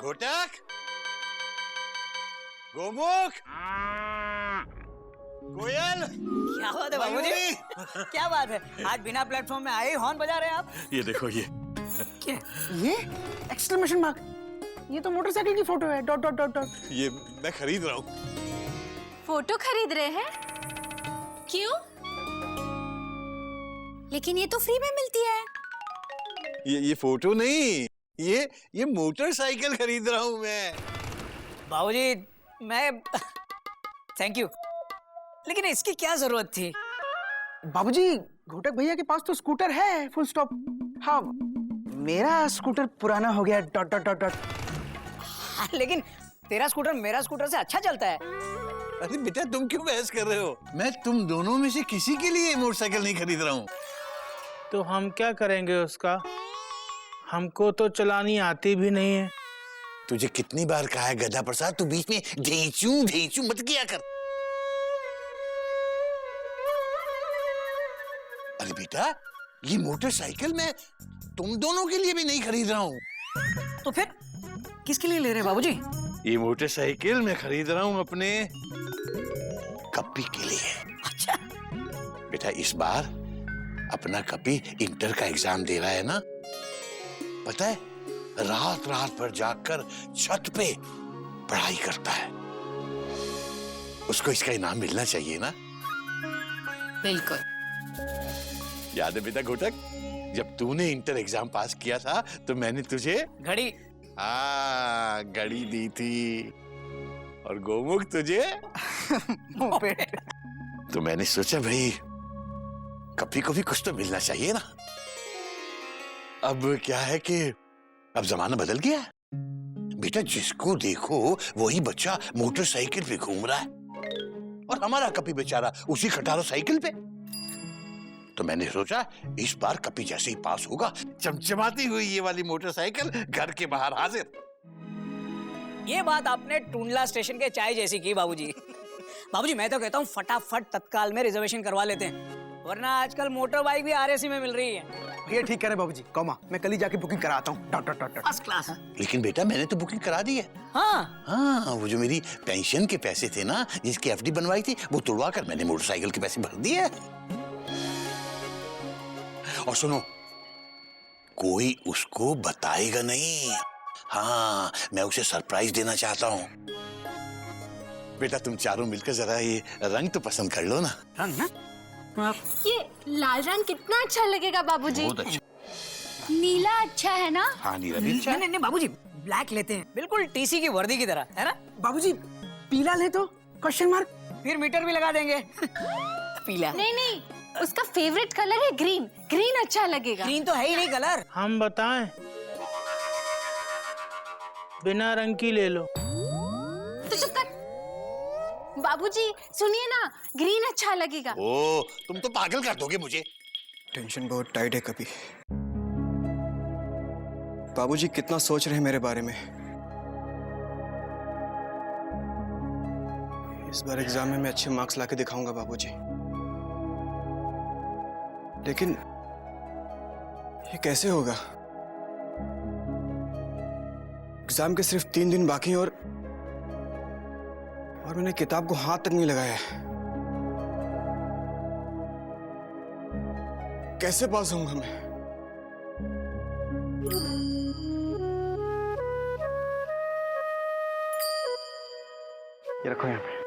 घोटक, गोमुख, कोयल। क्या बात है बाबूजी? क्या बात है, आज बिना प्लेटफॉर्म में आए ही हॉर्न बजा रहे हैं आप? ये देखो ये क्या? ये एक्सक्लेमेशन मार्क, ये तो मोटरसाइकिल की फोटो है, डॉट डॉट डॉट डॉट। ये मैं खरीद रहा हूँ। फोटो खरीद रहे हैं? क्यों? लेकिन ये तो फ्री में मिलती है। ये फोटो नहीं, ये मोटरसाइकिल खरीद रहा हूँ मैं। बाबूजी मैं थैंक यू, लेकिन इसकी क्या जरूरत थी? बाबूजी घोटक भैया के पास तो स्कूटर है, फुल स्टॉप। हाँ, मेरा स्कूटर पुराना हो गया, डॉट डॉट डॉट डॉट। हाँ, लेकिन तेरा स्कूटर मेरा स्कूटर से अच्छा चलता है। अरे बेटा तुम क्यों बहस कर रहे हो? मैं तुम दोनों में से किसी के लिए मोटरसाइकिल नहीं खरीद रहा हूँ। तो हम क्या करेंगे उसका? हमको तो चलानी आती भी नहीं है। तुझे कितनी बार कहा है गधा प्रसाद, तू बीच में ढेंचू मत किया कर। अरे बेटा ये मोटरसाइकिल मैं तुम दोनों के लिए भी नहीं खरीद रहा हूँ। तो फिर किसके लिए ले रहे हैं बाबूजी? ये मोटरसाइकिल मैं खरीद रहा हूँ अपने कप्पी के लिए। अच्छा। बेटा इस बार अपना कपी इंटर का एग्जाम दे रहा है ना, पता है रात रात भर जागकर छत पे पढ़ाई करता है। उसको इसका इनाम मिलना चाहिए ना। बिल्कुल। याद है बेटा घोटक, जब तूने इंटर एग्जाम पास किया था तो मैंने तुझे घड़ी। घड़ी दी थी और गोमुख तुझे तो मैंने सोचा भाई कपी को भी कुछ तो मिलना चाहिए ना। अब क्या है कि अब जमाना बदल गया है बेटा, जिसको देखो वही बच्चा मोटरसाइकिल पे घूम रहा है और हमारा कपी बेचारा उसी खटारो साइकिल पे। तो मैंने सोचा इस बार कपी जैसे ही पास होगा चमचमाती हुई ये वाली मोटरसाइकिल घर के बाहर हाजिर। ये बात आपने टूंडला स्टेशन के चाय जैसी की बाबूजी। बाबूजी मैं तो कहता हूँ फटाफट तत्काल में रिजर्वेशन करवा लेते हैं, वरना आजकल मोटर बाइक भी आरएसी में मिल रही है। ये ठीक कह रहे बाबूजी, कौमा मैं कल ही जाके बुकिंग कराता हूँ, dot dot dot dot. First class. लेकिन बेटा मैंने तो बुकिंग करा दी है। हाँ, वो जो मेरी पेंशन के पैसे थे ना, जिसकी एफडी बनवाई थी, वो तुड़वा कर मैंने मोटरसाइकिल के पैसे भर दिए। और सुनो, कोई उसको बताएगा नहीं। हाँ, मैं उसे सरप्राइज देना चाहता हूँ। बेटा तुम चारों मिलकर जरा ये रंग तो पसंद कर लो ना। रंग ना? ये लाल रंग कितना अच्छा लगेगा बाबूजी। बहुत अच्छा। नीला अच्छा है ना? हाँ नीला भी अच्छा है। नहीं बाबूजी, ब्लैक लेते हैं, बिल्कुल टीसी की वर्दी की तरह, है ना? बाबूजी पीला ले तो, क्वेश्चन मार्क। फिर मीटर भी लगा देंगे। पीला। नहीं, उसका फेवरेट कलर है ग्रीन। ग्रीन अच्छा लगेगा। ग्रीन तो है ही नहीं कलर। हम बताएं? बिना रंग की ले लो। तो चुप कर। बाबूजी सुनिए ना, ग्रीन अच्छा लगेगा। ओ, तुम तो पागल कर दोगे मुझे। टेंशन बहुत टाइट है कभी। बाबूजी कितना सोच रहे हैं मेरे बारे में। इस बार एग्जाम में मैं अच्छे मार्क्स लाके दिखाऊंगा बाबूजी। लेकिन ये कैसे होगा? एग्जाम के सिर्फ 3 दिन बाकी हैं और मैंने किताब को हाथ तक नहीं लगाया है। कैसे पास होऊंगा मैं? ये रखो यहाँ पे।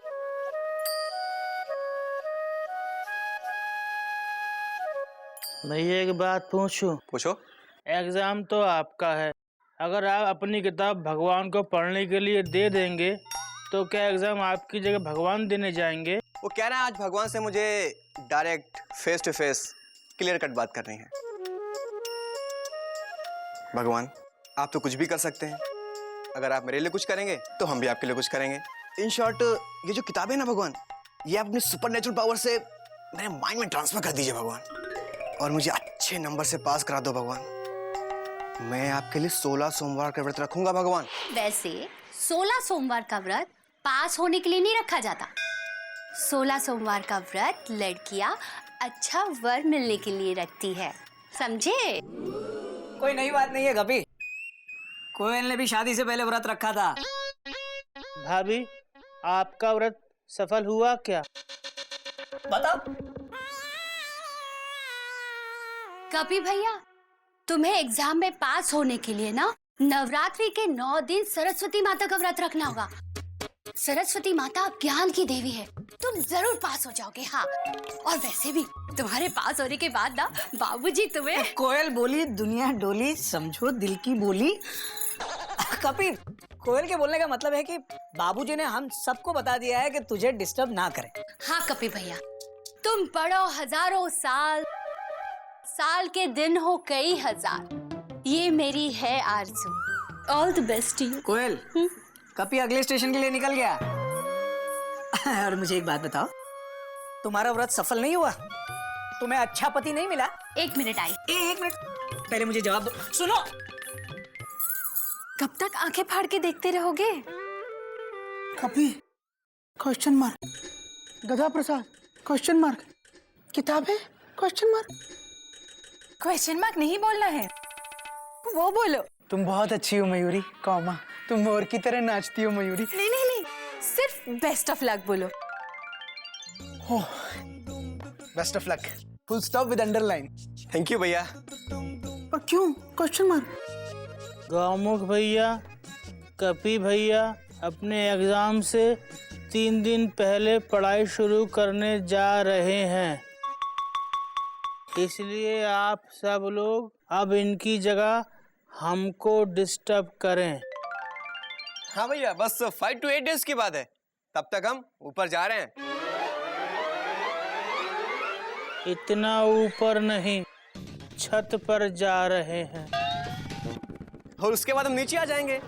भैया एक बात पूछूं? पूछो। एग्जाम तो आपका है, अगर आप अपनी किताब भगवान को पढ़ने के लिए दे देंगे तो क्या एग्जाम आपकी जगह भगवान देने जाएंगे? वो कह रहे हैं आज भगवान से मुझे direct face to face clear cut बात करनी है। भगवान आप तो कुछ भी कर सकते हैं, अगर आप मेरे लिए कुछ करेंगे तो हम भी आपके लिए कुछ करेंगे। इन शॉर्ट ये जो किताबें ना भगवान, ये आप अपनी सुपरनेचुरल पावर से मेरे माइंड में ट्रांसफर कर दीजिए भगवान, और मुझे अच्छे नंबर से पास करा दो भगवान। मैं आपके लिए 16 सोमवार का व्रत रखूंगा भगवान। वैसे 16 सोमवार का व्रत पास होने के लिए नहीं रखा जाता। 16 सोमवार का व्रत लड़कियां अच्छा वर मिलने के लिए रखती है, समझे? कोई नई बात नहीं है कभी। कोयल ने भी शादी से पहले व्रत रखा था। भाभी, आपका व्रत सफल हुआ क्या? बताओ। कभी भैया, तुम्हें एग्जाम में पास होने के लिए ना नवरात्रि के 9 दिन सरस्वती माता का व्रत रखना होगा। सरस्वती माता ज्ञान की देवी है, तुम जरूर पास हो जाओगे। हाँ, और वैसे भी तुम्हारे पास होने के बाद ना बाबूजी तुम्हें। कोयल बोली दुनिया डोली, समझो दिल की बोली। कपिल, कोयल के बोलने का मतलब है कि बाबूजी ने हम सबको बता दिया है कि तुझे डिस्टर्ब ना करें। हाँ कपी भैया, तुम पढ़ो हजारों साल, साल के दिन हो कई हजार, ये मेरी है आरज़ू। All the best you. कोयल, कपी अगले स्टेशन के लिए निकल गया। और मुझे एक बात बताओ, तुम्हारा व्रत सफल नहीं हुआ? तुम्हें अच्छा पति नहीं मिला? 1 मिनट आई। एक मिनट, पहले मुझे जवाब दो। सुनो, कब तक आंखें फाड़ के देखते रहोगे? कभी क्वेश्चन मार्क, गधा प्रसाद क्वेश्चन मार्क, किताबें क्वेश्चन मार्क। क्वेश्चन मार्क नहीं बोलना है, वो बोलो। तुम बहुत अच्छी हो मयूरी, कॉमा तुम मोर की तरह नाचती हो मयूरी। नहीं नहीं नहीं, सिर्फ बेस्ट ऑफ लक बोलो। हो, best of luck, full stop with underline. Thank you भैया। पर क्यों क्वेश्चन मार्क? गौमुख भैया, कपी भैया अपने एग्जाम से 3 दिन पहले पढ़ाई शुरू करने जा रहे हैं, इसलिए आप सब लोग अब इनकी जगह हमको डिस्टर्ब करें। हाँ भैया, बस 5 to 8 डेज की बात है, तब तक हम ऊपर जा रहे हैं। इतना ऊपर नहीं, छत पर जा रहे हैं। और उसके बाद हम नीचे आ जाएंगे।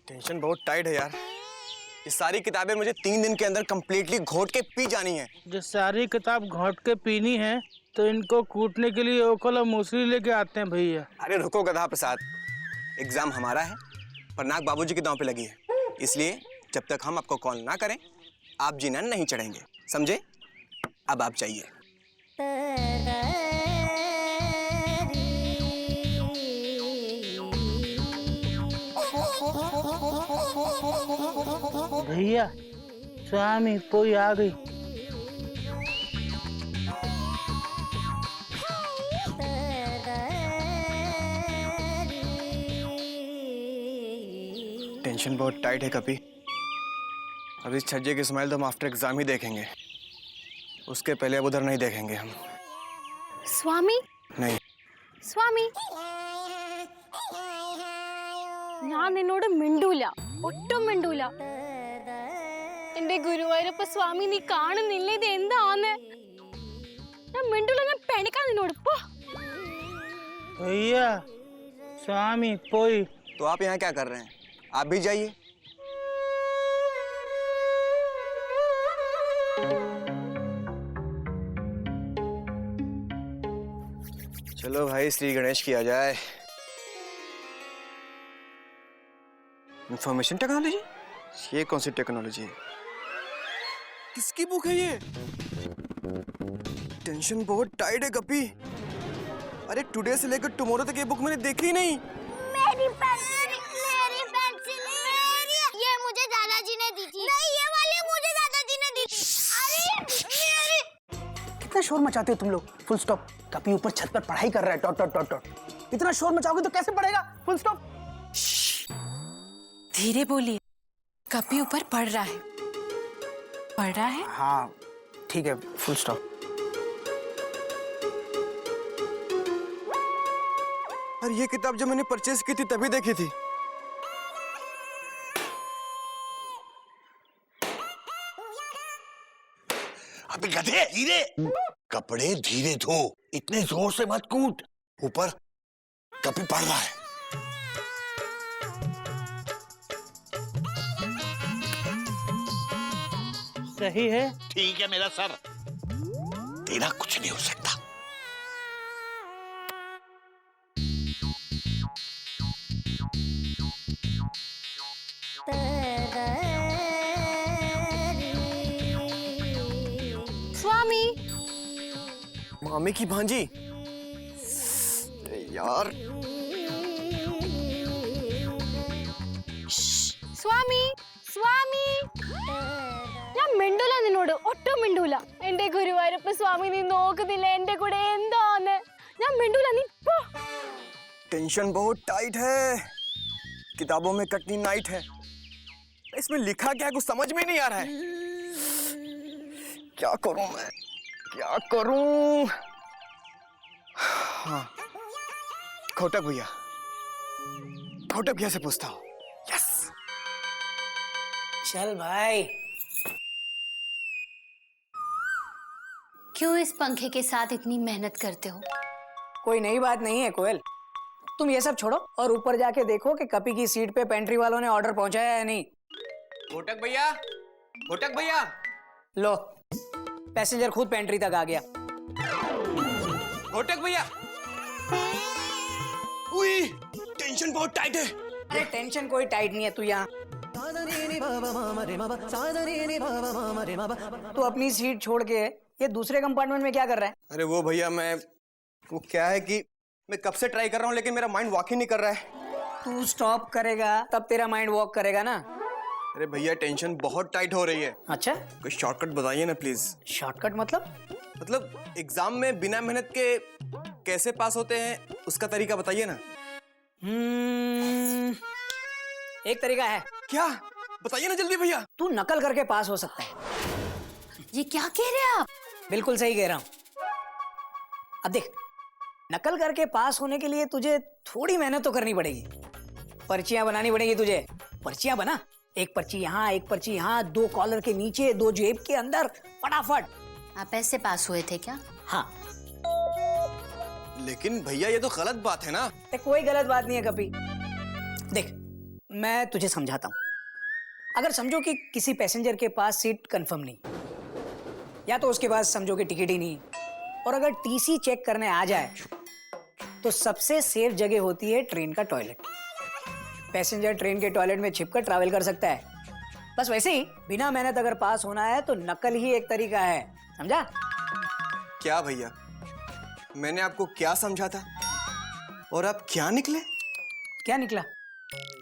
टेंशन बहुत टाइट है यार। ये सारी किताबें मुझे 3 दिन के अंदर कंप्लीटली घोट के पी जानी है। जो सारी किताब घोट के पीनी है तो इनको कूटने के लिए ओखल और मूसली लेके आते हैं भैया। अरे रुको गधा प्रसाद, एग्जाम हमारा है पर नाक बाबूजी के दांव पे लगी है, इसलिए जब तक हम आपको कॉल ना करें आप जीना नहीं चढ़ेंगे, समझे? अब आप चाहिए। भैया, स्वामी पोई आ गई। टेंशन बहुत टाइट है कपी। अब इस छज्जे की स्माइल तो हम आफ्टर एग्जाम ही देखेंगे, उसके पहले अब उधर नहीं देखेंगे हम। स्वामी, नहीं സ്വാമി, ഞാൻ നിന്നോട് മിണ്ടൂല, ഒട്ടും മിണ്ടൂല. എന്റെ ഗുരുവായൂരപ്പ സ്വാമി, നീ കാണുന്നില്ല ഇത് എന്താന്ന്? ഞാൻ മിണ്ടൂല, ഞാൻ പെണക്കാൻ നിന്നോട് പോ. भैया, स्वामी पोई। तो आप यहाँ क्या कर रहे हैं? आप भी जाइए। चलो भाई, श्री गणेश किया जाए। Information technology? ये कौन सी टेक्नोलॉजी है? किसकी बुक है ये? टेंशन बहुत टाइट है कपी। अरे टुडे से लेकर टुमारो तक ये बुक मैंने देखी ही नहीं। मेरी पेंसिल, ये मुझे दादाजी ने दी थी। नहीं, ये वाली मुझे दादाजी ने दी थी। अरे मेरी। कितना शोर मचाते हो तुम लोग? Full stop. कपी ऊपर छत पर पढ़ाई कर रहा है, डॉट डॉट डॉट डॉट। इतना शोर मचाओगे तो कैसे पढ़ेगा? Full stop. धीरे बोलिए, कपी ऊपर पढ़ रहा है। पढ़ रहा है? हाँ ठीक है, फुल स्टॉप। और ये किताब जब मैंने परचेज की थी तभी देखी थी। अबे गधे, धीरे कपड़े धीरे धो, इतने जोर से मत कूद। ऊपर कपी पड़ रहा है। सही है। ठीक है मेरा सर, तेरा कुछ नहीं हो सकता। स्वामी। मामी की भांजी। यार സ്വാമി സ്വാമി ഞാൻ മിണ്ടൂല നിന്നോട് ഒട്ടും മിണ്ടൂല എന്റെ ഗുരുവായൂരപ്പ സ്വാമി നീ നോക്കുന്നില്ല എന്റെ കൂടെ എന്താന്ന് ഞാൻ മിണ്ടൂല നീ പോ टेंशन बहुत टाइट है किताबों में कटनी नाइट है इसमें लिखा क्या है कुछ समझ में नहीं आ रहा है क्या करूं मैं क्या करूं हाँ घोटक भैया से पूछता हूँ यस चल भाई। क्यों इस पंखे के साथ इतनी मेहनत करते हो? कोई नई बात नहीं है कोयल, तुम ये सब छोड़ो और ऊपर जाके देखो कि कपी की सीट पे पेंट्री वालों ने ऑर्डर पहुंचाया या नहीं। घोटक भैया लो पैसेंजर खुद पेंट्री तक आ गया। घोटक भैया उई टेंशन बहुत टाइट है अरे टेंशन कोई टाइट नहीं है, तू यहाँ तू अपनी सीट छोड़ के ये दूसरे कंपार्टमेंट में क्या कर रहा है? अरे वो भैया वो क्या है कि मैं कब से ट्राई कर रहा हूँ लेकिन मेरा माइंड वॉक ही नहीं कर रहा है। तू स्टॉप करेगा तब तेरा माइंड वॉक करेगा ना। अरे भैया टेंशन बहुत टाइट हो रही है, अच्छा कोई शॉर्टकट बताइए ना प्लीज। शॉर्टकट मतलब एग्जाम में बिना मेहनत के कैसे पास होते हैं उसका तरीका बताइए ना। एक तरीका है। क्या बताइए ना जल्दी भैया। तू नकल करके पास हो सकता है। ये क्या कह रहे हैं आप? बिल्कुल सही कह रहा हूं। अब देख, नकल करके पास होने के लिए तुझे थोड़ी मेहनत तो करनी पड़ेगी, पर्चियां बनानी पड़ेगी तुझे। पर्चियां बना, एक पर्ची यहाँ एक पर्ची यहाँ, 2 कॉलर के नीचे 2 जेब के अंदर, फटाफट। आप ऐसे पास हुए थे क्या? हाँ। लेकिन भैया ये तो गलत बात है ना। कोई गलत बात नहीं है कभी। देख मैं तुझे समझाता हूँ। अगर समझो कि किसी पैसेंजर के पास सीट कंफर्म नहीं, या तो उसके पास समझो कि टिकट ही नहीं, और अगर टीसी चेक करने आ जाए तो सबसे सेफ जगह होती है ट्रेन का टॉयलेट। पैसेंजर ट्रेन के टॉयलेट में छिपकर ट्रैवल कर सकता है। बस वैसे ही बिना मेहनत अगर पास होना है तो नकल ही एक तरीका है, समझा? क्या भैया, मैंने आपको क्या समझा था और आप क्या निकले? क्या निकला?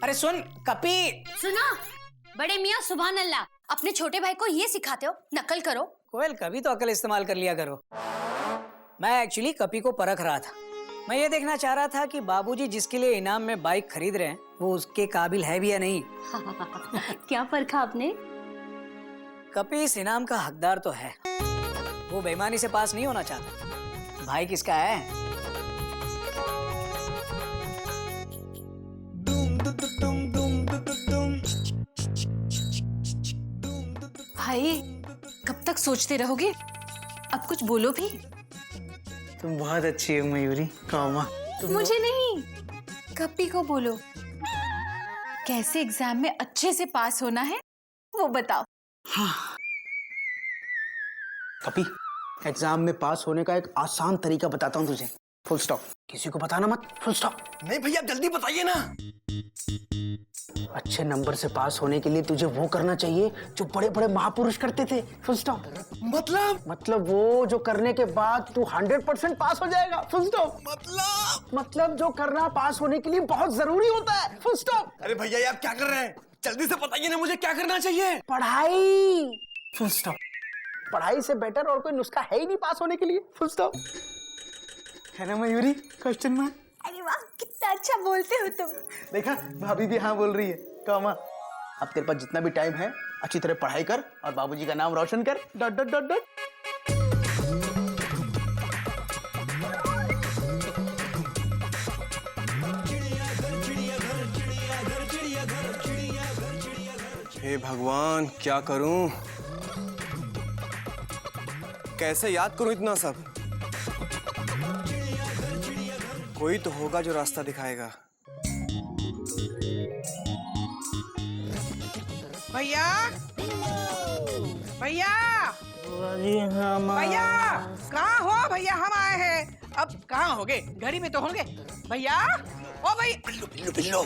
अरे सुन कपी, सुना, बड़े मियाँ सुभान अल्लाह, अपने छोटे भाई को ये सिखाते हो नकल करो। कोयल कभी तो अकल इस्तेमाल कर लिया करो। मैं एक्चुअली कपी को परख रहा था। मैं ये देखना चाह रहा था कि बाबूजी जिसके लिए इनाम में बाइक खरीद रहे हैं वो उसके काबिल है भी या नहीं। क्या परखा आपने? कपी इस इनाम का हकदार तो है, वो बेईमानी से पास नहीं होना चाहता। भाई किसका है? भाई कब तक सोचते रहोगे? अब कुछ बोलो भी। तुम बहुत अच्छी हो मयूरी। कामा मुझे नहीं, कपी को बोलो। कैसे एग्जाम में अच्छे से पास होना है वो बताओ। कपी, एग्जाम में पास होने का एक आसान तरीका बताता हूँ तुझे। फुल स्टॉप, किसी को बताना मत। Full stop. नहीं भैया आप जल्दी बताइए ना। अच्छे नंबर से पास होने के लिए तुझे वो करना चाहिए जो बड़े बड़े महापुरुष करते थे। Full stop. मतलब वो जो करने के बाद तू 100% पास हो जाएगा। Full stop. मतलब जो करना पास होने के लिए बहुत जरूरी होता है। Full stop. अरे भैया ये आप क्या कर रहे हैं? जल्दी से बताइए ना मुझे क्या करना चाहिए। पढ़ाई। Full stop. पढ़ाई से बेटर और कोई नुस्खा है ही नहीं पास होने के लिए। Full stop. है ना मयूरी? Question mark. अरे वाह, कितना अच्छा बोलते हो तुम। देखा, भाभी भी हाँ बोल रही है। कामा, अब तेरे पास जितना भी टाइम है अच्छी तरह पढ़ाई कर और बाबूजी का नाम रोशन कर। Dot dot dot dot. हे भगवान क्या करूं, कैसे याद करूं इतना सब? कोई तो होगा जो रास्ता दिखाएगा। भैया भैया हाँ भैया कहाँ हो? भैया हम आए हैं। अब कहाँ होगे? घड़ी में तो होंगे। भैया ओ भाई, बिल्लो बिल्लो,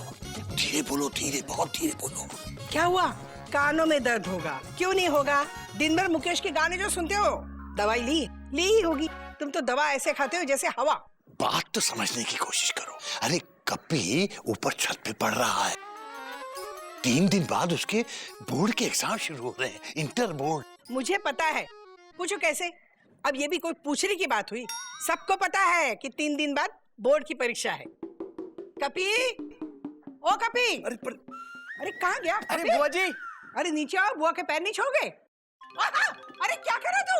धीरे बोलो, धीरे, बहुत धीरे बोलो। क्या हुआ? कानों में दर्द होगा? क्यों नहीं होगा? दिन भर मुकेश के गाने जो सुनते हो दवाई ली ही होगी। तुम तो दवा ऐसे खाते हो जैसे हवा। बात तो समझने की कोशिश करो। अरे कपी ऊपर छत पे पढ़ रहा है, 3 दिन बाद उसके बोर्ड के एग्जाम शुरू हो रहे हैं, इंटर बोर्ड। मुझे पता है, पूछो कैसे? अब ये भी कोई पूछने की बात हुई? सबको पता है कि 3 दिन बाद बोर्ड की परीक्षा है। कपी, ओ कपी, अरे कहाँ गया? अरे बुआ जी, अरे नीचे आओ, बुआ के पैर नहीं छोड़ गए? अरे क्या कर रहा तू?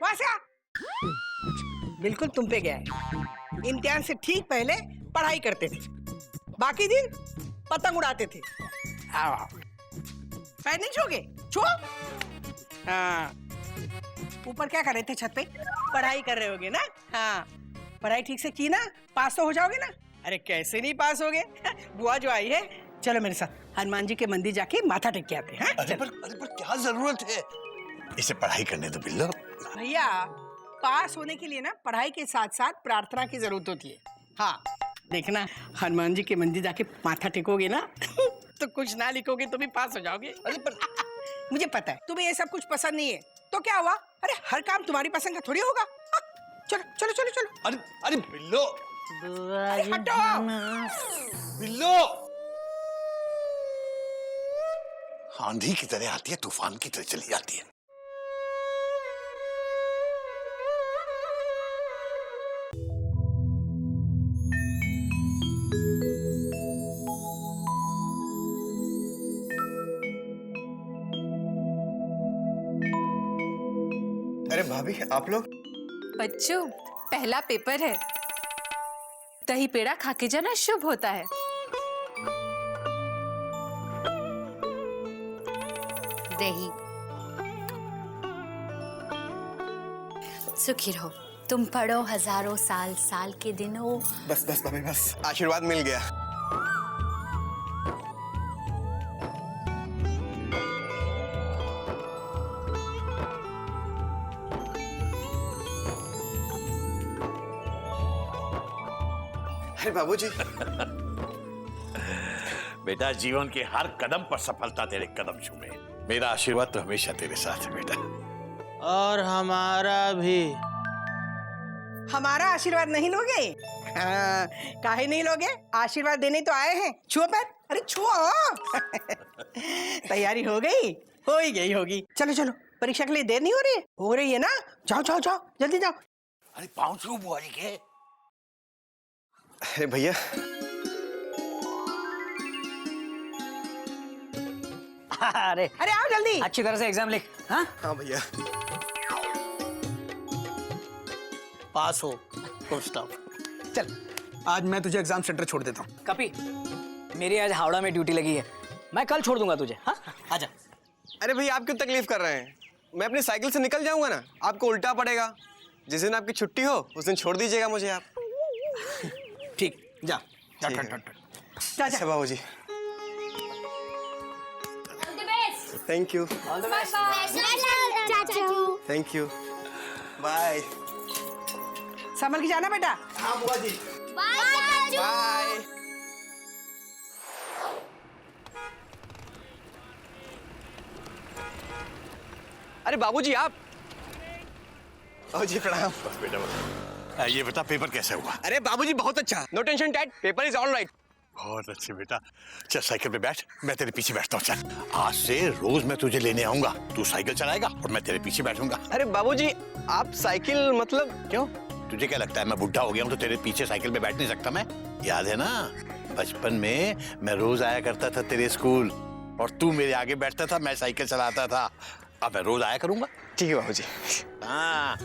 वहां से आ। बिल्कुल तुम पे गया है। इम्तिहान से ठीक पहले पढ़ाई करते थे, बाकी दिन पतंग उड़ाते थे। पैर नहीं छोगे? छो। हाँ, ऊपर क्या कर रहे थे? छत पे पढ़ाई कर रहे होगे ना? हाँ, पढ़ाई ठीक से की ना, पास तो हो जाओगे ना? अरे कैसे नहीं पास होगे? बुआ जो आई है, चलो मेरे साथ हनुमान जी के मंदिर जाके माथा टेक के आते हैं। अरे पर क्या जरूरत है? इसे पढ़ाई करने दो बिल्लो। भैया, पास होने के लिए ना पढ़ाई के साथ साथ प्रार्थना की जरूरत होती है। हाँ, देखना हनुमान जी के मंदिर जाके माथा टेकोगे ना तो कुछ ना लिखोगे तो भी पास हो जाओगे। अरे पर मुझे पता है तुम्हें ये सब कुछ पसंद नहीं है, तो क्या हुआ? अरे हर काम तुम्हारी पसंद का थोड़ी होगा। हाँ, चलो चलो चलो चलो। अरे बिल्लो, अरे हटो बिल्लो। आंधी की तरह आती है, तूफान की तरह चली जाती है। अरे भाभी, आप लोग? बच्चों, पहला पेपर है, दही पेड़ा खा के जाना शुभ होता है। दही, सुखी रहो, तुम पढ़ो हजारों साल, साल के दिनों। बस बस भाभी बस, आशीर्वाद मिल गया। अरे बाबूजी। बेटा, जीवन के हर कदम पर सफलता तेरे कदम छूमे। मेरा आशीर्वाद तो हमेशा तेरे साथ है बेटा। और हमारा भी। हमारा आशीर्वाद नहीं लोगे? हाँ, काहे नहीं लोगे? आशीर्वाद देने तो आए हैं। छुओ पैर, अरे छुओ। तैयारी हो गई? हो ही गई होगी। चलो चलो, परीक्षा के लिए देर नहीं हो रही है? हो रही है ना? जाओ जाओ जाओ, जल्दी जाओ। अरे पाँव छू बुआ जी के। अरे भैया, अरे अरे आओ जल्दी। अच्छी तरह से एग्जाम लिख। हाँ, हाँ भैया। पास हो, फुल स्टॉप। चल, आज मैं तुझे एग्जाम सेंटर छोड़ देता हूँ। कपी, मेरी आज हावड़ा में ड्यूटी लगी है, मैं कल छोड़ दूंगा तुझे। हाँ, आजा। अरे भैया, आप क्यों तकलीफ कर रहे हैं? मैं अपनी साइकिल से निकल जाऊंगा ना, आपको उल्टा पड़ेगा। जिस दिन आपकी छुट्टी हो उस दिन छोड़ दीजिएगा मुझे आप। ठीक, जा जा ठीक ठट है। ठट ठट। जा जा। अच्छा बाबूजी, thank you thank you, bye. संभल के जाना बेटा। हाँ बुआ जी, बाय। अरे बाबूजी आप। जी प्रणाम। बस बेटा, ये बता पेपर कैसे हुआ? अरे बाबूजी बहुत अच्छा, no tension dad, paper is all right. बहुत अच्छे बेटा। चल साइकिल पे बैठ, मैं तेरे पीछे बैठता हूँ। चल, आज से रोज मैं तुझे लेने आऊंगा, तू साइकिल चलाएगा और मैं तेरे पीछे बैठूंगा। अरे बाबूजी, आप साइकिल मतलब? क्यों, तुझे क्या लगता है मैं बुढ़ा हो गया हूँ तो तेरे पीछे साइकिल पे बैठ नहीं सकता मैं? याद है ना, बचपन में मैं रोज आया करता था तेरे स्कूल और तू मेरे आगे बैठता था, मैं साइकिल चलाता था। अब मैं रोज आया करूंगा। ठीक है बाबूजी। हाँ।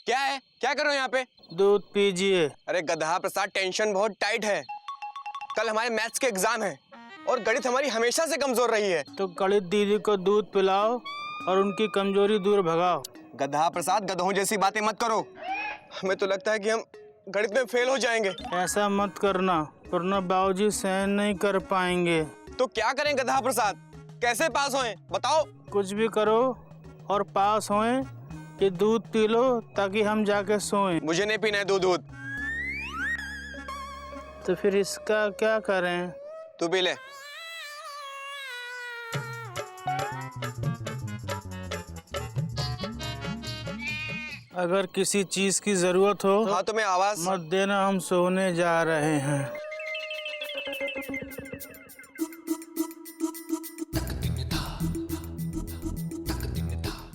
क्या है, क्या कर रहे हो यहाँ पे? दूध पीजिए। अरे गधा प्रसाद, टेंशन बहुत टाइट है। कल हमारे मैथ्स के एग्जाम है और गणित हमारी हमेशा से कमजोर रही है। तो गणित दीदी को दूध पिलाओ और उनकी कमजोरी दूर भगाओ। गधा प्रसाद, गधों जैसी बातें मत करो। हमें तो लगता है कि हम गणित में फेल हो जाएंगे। ऐसा मत करना, वरना बाबूजी सहन नहीं कर पाएंगे। तो क्या करें गधा प्रसाद? कैसे पास होए बताओ। कुछ भी करो और पास होएं कि दूध पी लो ताकि हम जाके सोएं। मुझे नहीं पीना है दूध। तो फिर इसका क्या करें? तू पी ले। अगर किसी चीज की जरूरत हो हाँ तुम्हें आवाज मत देना, हम सोने जा रहे हैं।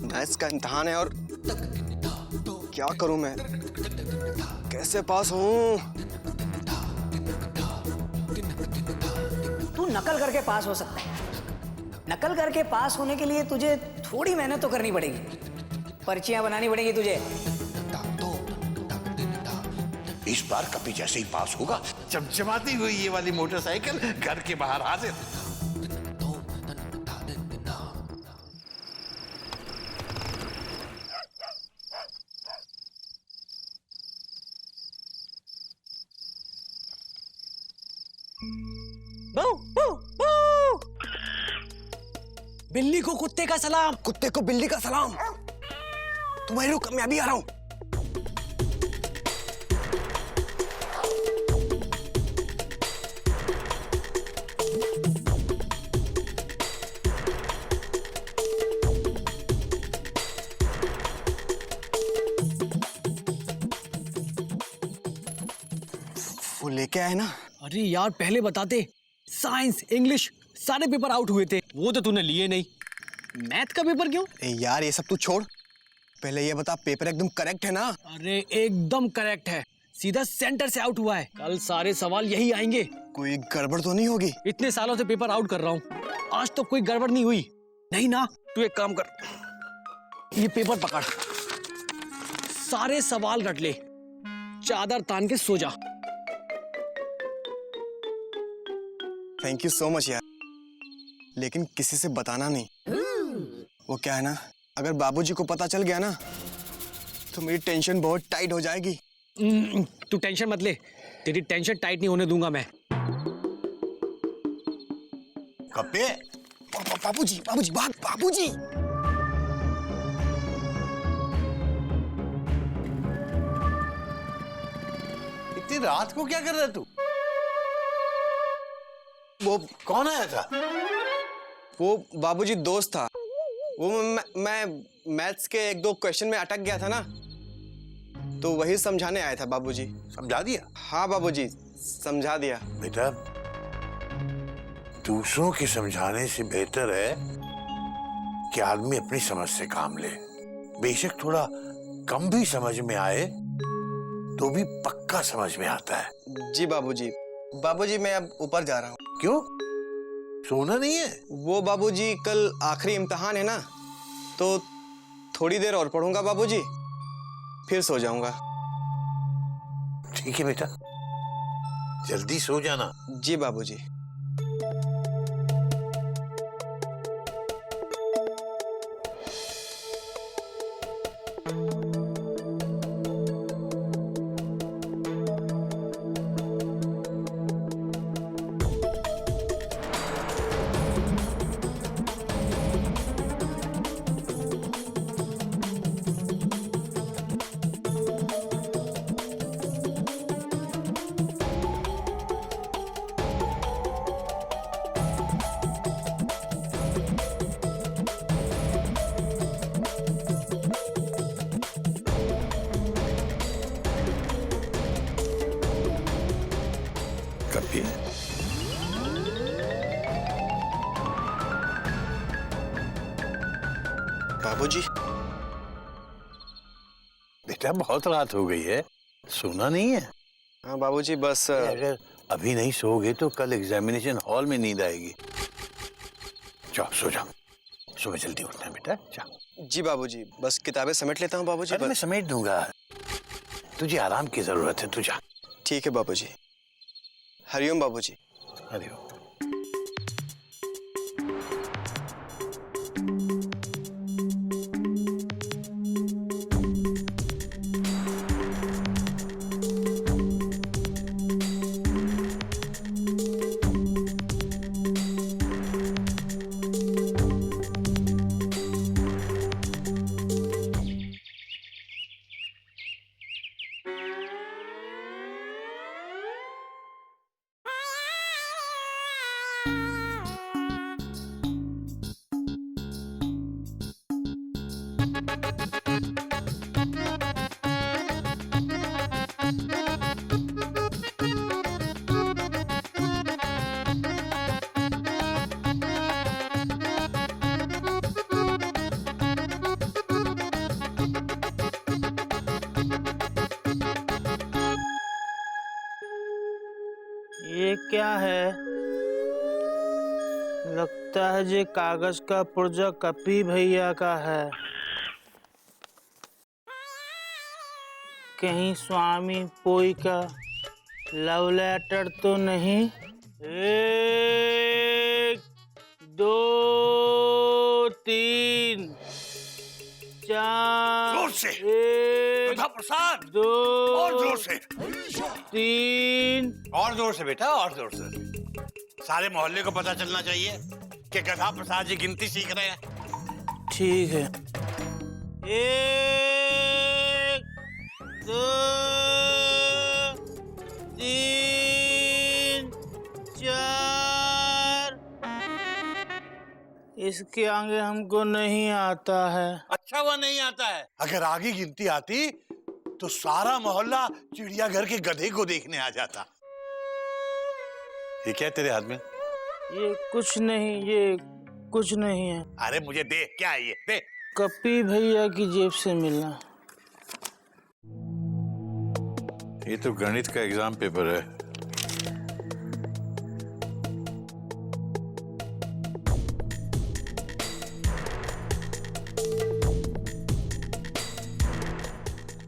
मैथ्स का इम्तिहान है और क्या करूं मैं, कैसे पास हूं? तू नकल करके पास हो सकता है। नकल करके पास होने के लिए तुझे थोड़ी मेहनत तो करनी पड़ेगी, पर्चियां बनानी पड़ेगी तुझे। इस बार कभी जैसे ही पास होगा, चमचमाती हुई ये वाली मोटरसाइकिल घर के बाहर हाजिर। बिल्ली को कुत्ते का सलाम। कुत्ते को बिल्ली का सलाम। तुम्हारी रुक, मैं अभी आ रहा हूं। वो लेके आए ना। अरे यार पहले बताते, साइंस इंग्लिश सारे पेपर आउट हुए थे, वो तो तूने लिए नहीं। मैथ का पेपर क्यों? यार ये सब तू छोड़, पहले ये बता पेपर एकदम करेक्ट है ना? अरे एकदम करेक्ट है, सीधा सेंटर से आउट हुआ है। कल सारे सवाल यही आएंगे। कोई गड़बड़ तो नहीं होगी? इतने सालों से पेपर आउट कर रहा हूँ, आज तो कोई गड़बड़ नहीं हुई। नहीं ना? तू एक काम कर, ये पेपर पकड़, सारे सवाल रट ले, चादर तान के सो जा। थैंक यू सो मच यार, लेकिन किसी से बताना नहीं। वो क्या है ना, अगर बाबूजी को पता चल गया ना तो मेरी टेंशन बहुत टाइट हो जाएगी। तू टेंशन मत ले, तेरी टेंशन टाइट नहीं होने दूंगा मैं। कप्पे, बाबूजी बाबूजी भाग, बाबूजी। इतनी रात को क्या कर रहा है तू? वो कौन आया था? वो बाबूजी दोस्त था। वो मैं मैथ्स के 1-2 क्वेश्चन में अटक गया था ना, तो वही समझाने आया था बाबूजी। समझा दिया? हाँ बाबूजी समझा दिया। बेटा, दूसरों के समझाने से बेहतर है कि आदमी अपनी समझ से काम ले। बेशक थोड़ा कम भी समझ में आए तो भी पक्का समझ में आता है। जी बाबूजी। बाबूजी मैं अब ऊपर जा रहा हूँ। क्यों, सोना नहीं है? वो बाबूजी कल आखिरी इम्तिहान है ना, तो थोड़ी देर और पढ़ूंगा बाबूजी, फिर सो जाऊंगा। ठीक है बेटा, जल्दी सो जाना। जी बाबूजी। कभी बाबूजी। बेटा, बहुत रात हो गई है, सोना नहीं है? हाँ बाबूजी, बस अगर अभी नहीं सोओगे तो कल एग्जामिनेशन हॉल में नींद आएगी। जाओ सो जाओ, सुबह जल्दी उठना है बेटा, जाओ। जी बाबूजी, बस किताबें समेट लेता हूँ बाबूजी। अरे मैं समेट दूंगा, तुझे आराम की जरूरत है, तू जा। ठीक है बाबूजी। हरिओम बाबूजी। हरिओम। ये क्या है? लगता है ये कागज का पुर्जा कपी भैया का है। कहीं स्वामी पोई का लव लेटर तो नहीं? 1 2 3 4 जोर से। 1 गधा प्रसाद 2 और जोर से, 3 और जोर से बेटा, और जोर से। सारे मोहल्ले को पता चलना चाहिए कि गधा प्रसाद जी गिनती सीख रहे हैं। ठीक है। 1 2 3 4। इसके आगे हमको नहीं आता है। अच्छा हुआ नहीं आता है। अगर आगे गिनती आती तो सारा मोहल्ला चिड़ियाघर के गधे को देखने आ जाता। ये क्या है तेरे हाथ में? ये कुछ नहीं, ये कुछ नहीं है। अरे मुझे दे, क्या है ये? दे। कपी भैया की जेब से मिला। ये तो गणित का एग्जाम पेपर है।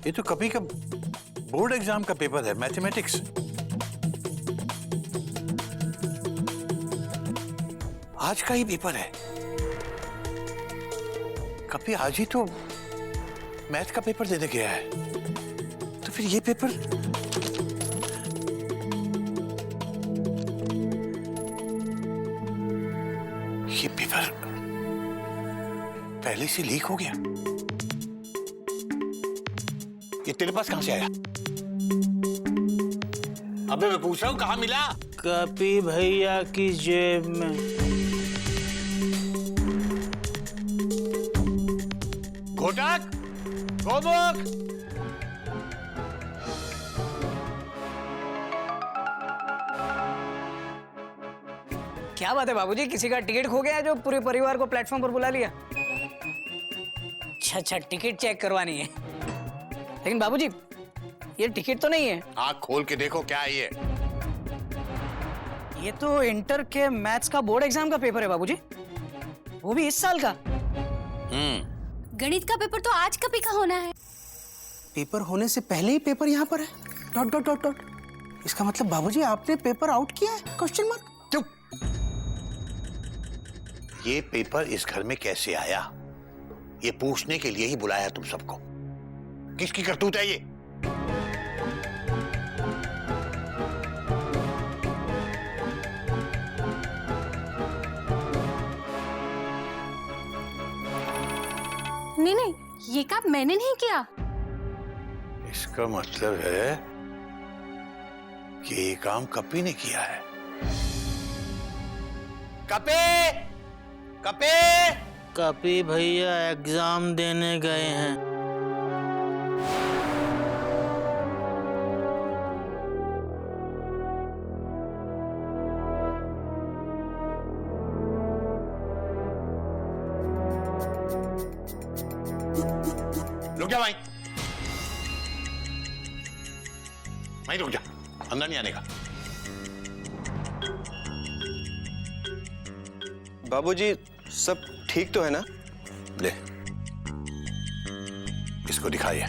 ये तो कभी का बोर्ड एग्जाम का पेपर है, मैथमेटिक्स। आज का ही पेपर है। कभी आज ही तो मैथ का पेपर देने गया है, तो फिर ये पेपर पहले से लीक हो गया। ये तेरे पास कहां से आया? अबे मैं पूछ रहा हूं कहां मिला? कपी भैया की जेब में। घोटक, गोमुख, क्या बात है बाबूजी, किसी का टिकट खो गया जो पूरे परिवार को प्लेटफॉर्म पर बुला लिया? अच्छा, टिकट चेक करवानी है। लेकिन बाबूजी ये टिकट तो नहीं है। आँख खोल के देखो क्या है ये। ये तो इंटर के मैथ्स का बोर्ड एग्जाम का पेपर है बाबूजी, वो भी इस साल का। गणित का पेपर तो आज कभी का होना है। पेपर होने से पहले ही पेपर यहाँ पर है। Dot dot dot dot. इसका मतलब बाबूजी आपने पेपर आउट किया है? Question mark. चुप। ये पेपर इस घर में कैसे आया, ये पूछने के लिए ही बुलाया तुम सबको। किसकी करतूत है ये? नहीं, ये काम मैंने नहीं किया। इसका मतलब है कि ये काम कपी ने किया है। कपे, कपे। कपी भैया एग्जाम देने गए हैं। रुक जा भाई, वहीं रुक जा, अंदर नहीं आने का। बाबूजी सब ठीक तो है ना? ले, इसको दिखाइए।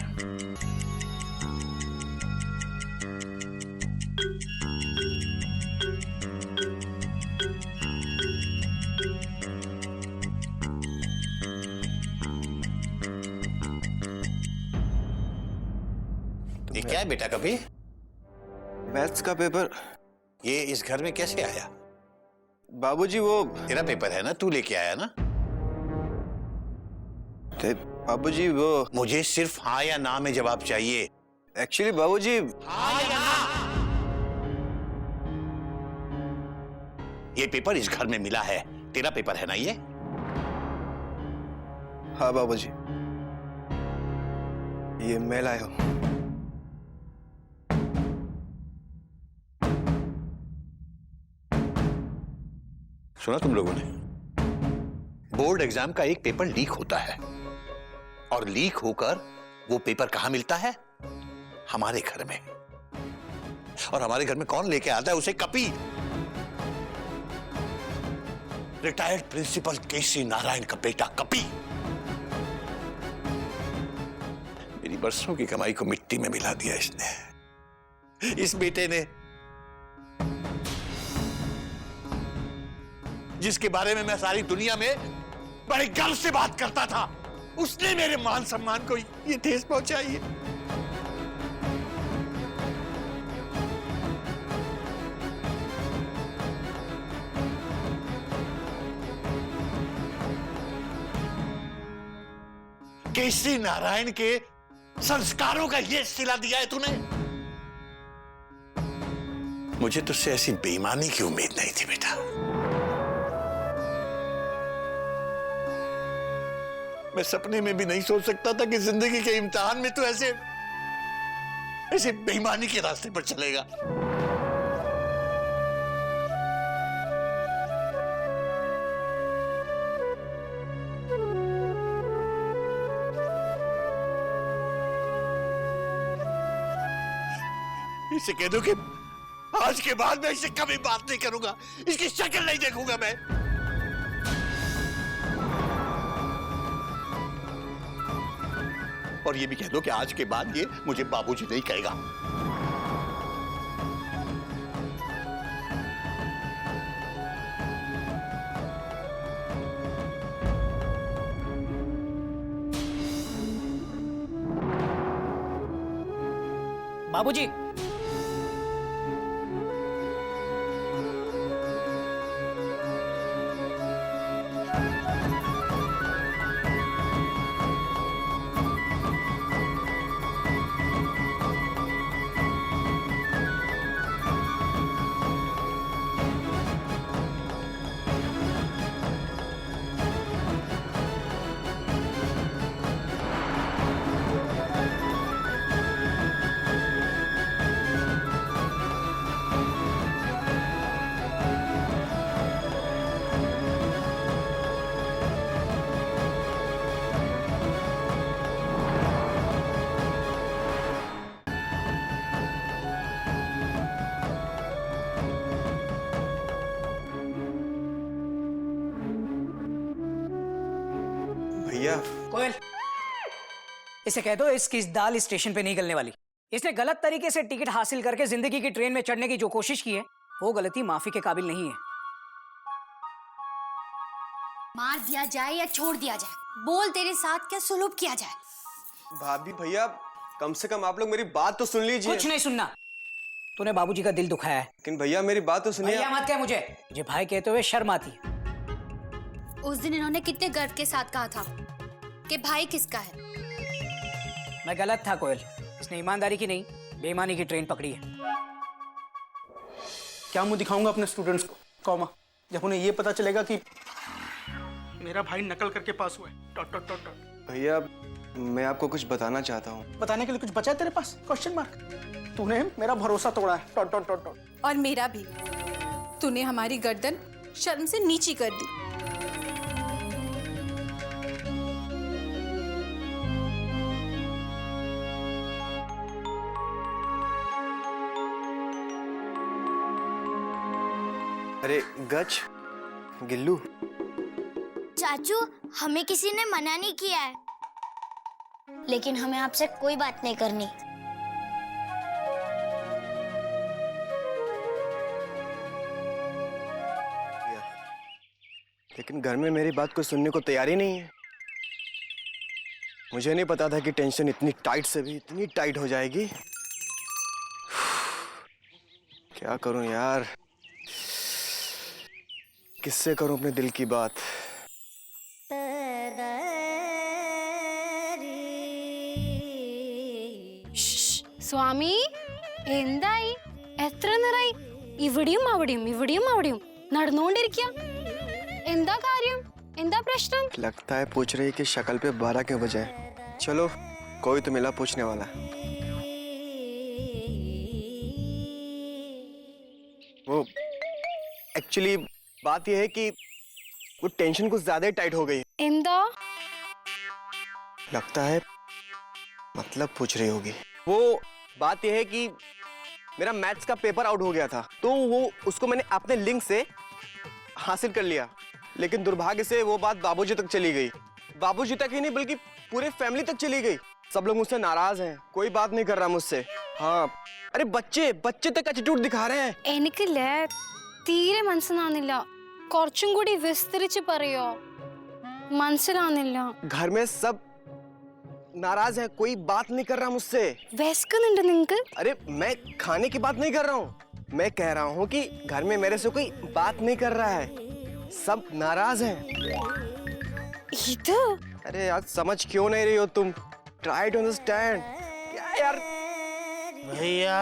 ये क्या है बेटा कभी? मैथ्स का पेपर। ये इस घर में कैसे आया? बाबूजी वो तेरा पेपर है ना, तू लेके आया ना? बाबूजी वो मुझे सिर्फ हाँ या ना में जवाब चाहिए। एक्चुअली बाबूजी हाँ या ना? ये पेपर इस घर में मिला है, तेरा पेपर है ना ये? हाँ बाबूजी, ये मैं लाया हूं। सुना तुम लोगों ने? बोर्ड एग्जाम का एक पेपर लीक होता है और लीक होकर वो पेपर कहां मिलता है? हमारे घर में। और हमारे घर में कौन लेके आता है उसे? कपी। रिटायर्ड प्रिंसिपल केसी नारायण का बेटा कपी। मेरी बरसों की कमाई को मिट्टी में मिला दिया इसने। इस बेटे ने, जिसके बारे में मैं सारी दुनिया में बड़े गर्व से बात करता था, उसने मेरे मान सम्मान को ये ठेस पहुंचाई है। केसी नारायण के संस्कारों का ये सिला दिया है तूने। मुझे तुझसे ऐसी बेईमानी की उम्मीद नहीं थी बेटा। मैं सपने में भी नहीं सोच सकता था कि जिंदगी के इम्तिहान में तू ऐसे बेईमानी के रास्ते पर चलेगा। इसे कह दो कि आज के बाद मैं इससे कभी बात नहीं करूंगा, इसकी शक्ल नहीं देखूंगा मैं। और ये भी कह दो कि आज के बाद ये मुझे बाबूजी नहीं कहेगा। बाबूजी, भैया, कोयल, इसे कह दो इसकी दाल स्टेशन पे नहीं गलने वाली। इसने गलत तरीके से टिकट हासिल करके जिंदगी की ट्रेन में चढ़ने की जो कोशिश की है, वो गलती माफी के काबिल नहीं है। मार दिया जाए या छोड़ दिया जाए, बोल तेरे साथ क्या सुलूक किया जाए। भाभी भैया, कम से कम आप लोग मेरी बात तो सुन लीजिए। कुछ नहीं सुनना। तूने बाबूजी का दिल दुखाया है। लेकिन भैया मेरी बात तो सुनिए। भैया मत कह मुझे भाई कहते हुए शर्म आती है। उस दिन इन्होंने कितने गर्व के साथ कहा था कि भाई किसका है। मैं गलत था कोयल। इसने ईमानदारी की नहीं, बेईमानी की ट्रेन पकड़ी है। क्या मुंह दिखाऊंगा अपने स्टूडेंट्स को कौमा, जब उन्हें ये पता चलेगा कि मेरा भाई नकल करके पास हुआ है। Dot dot dot dot. भैया मैं आपको कुछ बताना चाहता हूँ। बताने के लिए कुछ बचा है तेरे पास? Question mark. तूने मेरा भरोसा तोड़ा है। Dot dot dot dot. और मेरा भी। तूने हमारी गर्दन शर्म से नीची कर दी। अरे गच, गिल्लू, चाचू हमें किसी ने मना नहीं किया है, लेकिन हमें आपसे कोई बात नहीं करनी। लेकिन घर में मेरी बात को सुनने को तैयार ही नहीं है। मुझे नहीं पता था कि टेंशन इतनी टाइट से भी इतनी टाइट हो जाएगी। क्या करूं यार, किससे करूं अपने दिल की बात। സ്വാമി എന്തായി? എത്ര നേരായി ഇവിടെയും അവിടെയും ഇവിടെയും അവിടെയും നടന്നുകൊണ്ടിരിക്കുക? എന്താ കാര്യം? എന്താ പ്രശ്നം? लगता है पूछ रही कि शक्ल पे 12 क्यों बजे। चलो कोई तो मिला पूछने वाला। वो एक्चुअली बात यह है कि वो टेंशन कुछ ज्यादा ही टाइट हो गई। എന്താ? लगता है मतलब पूछ रही होगी। वो बात यह है कि मेरा मैथ्स का पेपर आउट हो गया था, तो वो उसको मैंने अपने लिंक से हासिल कर लिया। लेकिन दुर्भाग्य से वो बात बाबूजी तक चली गई। बाबूजी तक ही नहीं बल्कि पूरे फैमिली तक चली गई। सब लोग मुझसे नाराज हैं, कोई बात नहीं कर रहा मुझसे। हाँ, अरे बच्चे तक एटीट्यूड दिखा रहे हैं। എനിക്കില്ലേ തീരെ മനസ്സിലാവുന്നില്ല, കുറച്ചും കൂടി വിസ്തരിച്ച് പറയോ? മനസ്സിലാവുന്നില്ല. घर में सब नाराज हैं, कोई बात नहीं कर रहा मुझसे। വിശക്കുന്നുണ്ട് നിങ്ങക്ക്? अरे मैं खाने की बात नहीं कर रहा हूँ, मैं कह रहा हूँ कि घर में मेरे से कोई बात नहीं कर रहा है, सब नाराज हैं। ഇത് अरे यार समझ क्यों नहीं रही हो तुम? Try to understand. क्या यार? भैया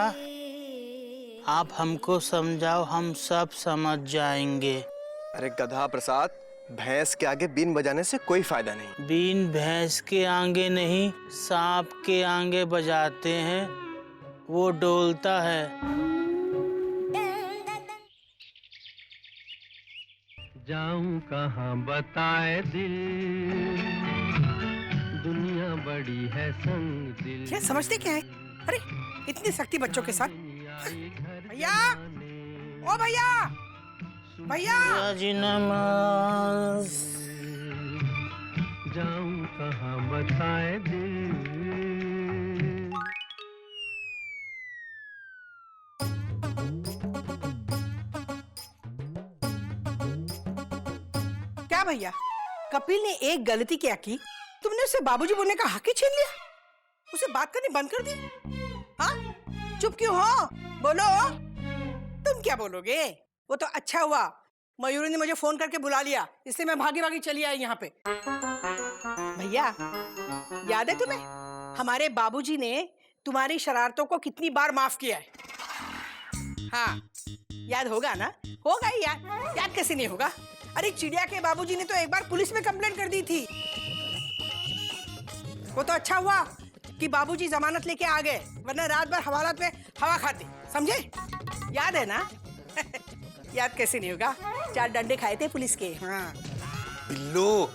आप हमको समझाओ, हम सब समझ जाएंगे। अरे गधा प्रसाद, भैंस के आगे बीन बजाने से कोई फायदा नहीं। बीन भैंस के आगे नहीं, सांप के आगे बजाते हैं, वो डोलता है। जाऊं कहाँ बताए दिल, दुनिया बड़ी है संग दिल। क्या समझते क्या है? अरे इतनी सख्ती बच्चों के साथ। भैया, ओ भैया, भैया, जी नमः। जाऊं कहाँ बताए दिल। क्या भैया, कपिल ने एक गलती क्या की, तुमने उससे बाबूजी बोलने का हक ही छीन लिया? उसे बात करनी बंद कर दी? हाँ, चुप क्यों हो? बोलो, तुम क्या बोलोगे? वो तो अच्छा हुआ मयूरी ने मुझे फोन करके बुला लिया, इसलिए मैं भागी भागी चली आई यहाँ पे। भैया, याद है तुम्हें हमारे बाबूजी ने तुम्हारी शरारतों को कितनी बार माफ किया है? हाँ, याद होगा ना? होगा ही यार, याद कैसे नहीं होगा? अरे चिड़िया के बाबूजी ने तो एक बार पुलिस में कंप्लेंट कर दी थी। वो तो अच्छा हुआ कि बाबूजी जमानत लेके आ गए, वरना रात भर हवालात में हवा खाते, समझे? याद है ना? याद कैसे नहीं होगा? 4 डंडे खाए थे पुलिस के। हाँ। बिल्लो,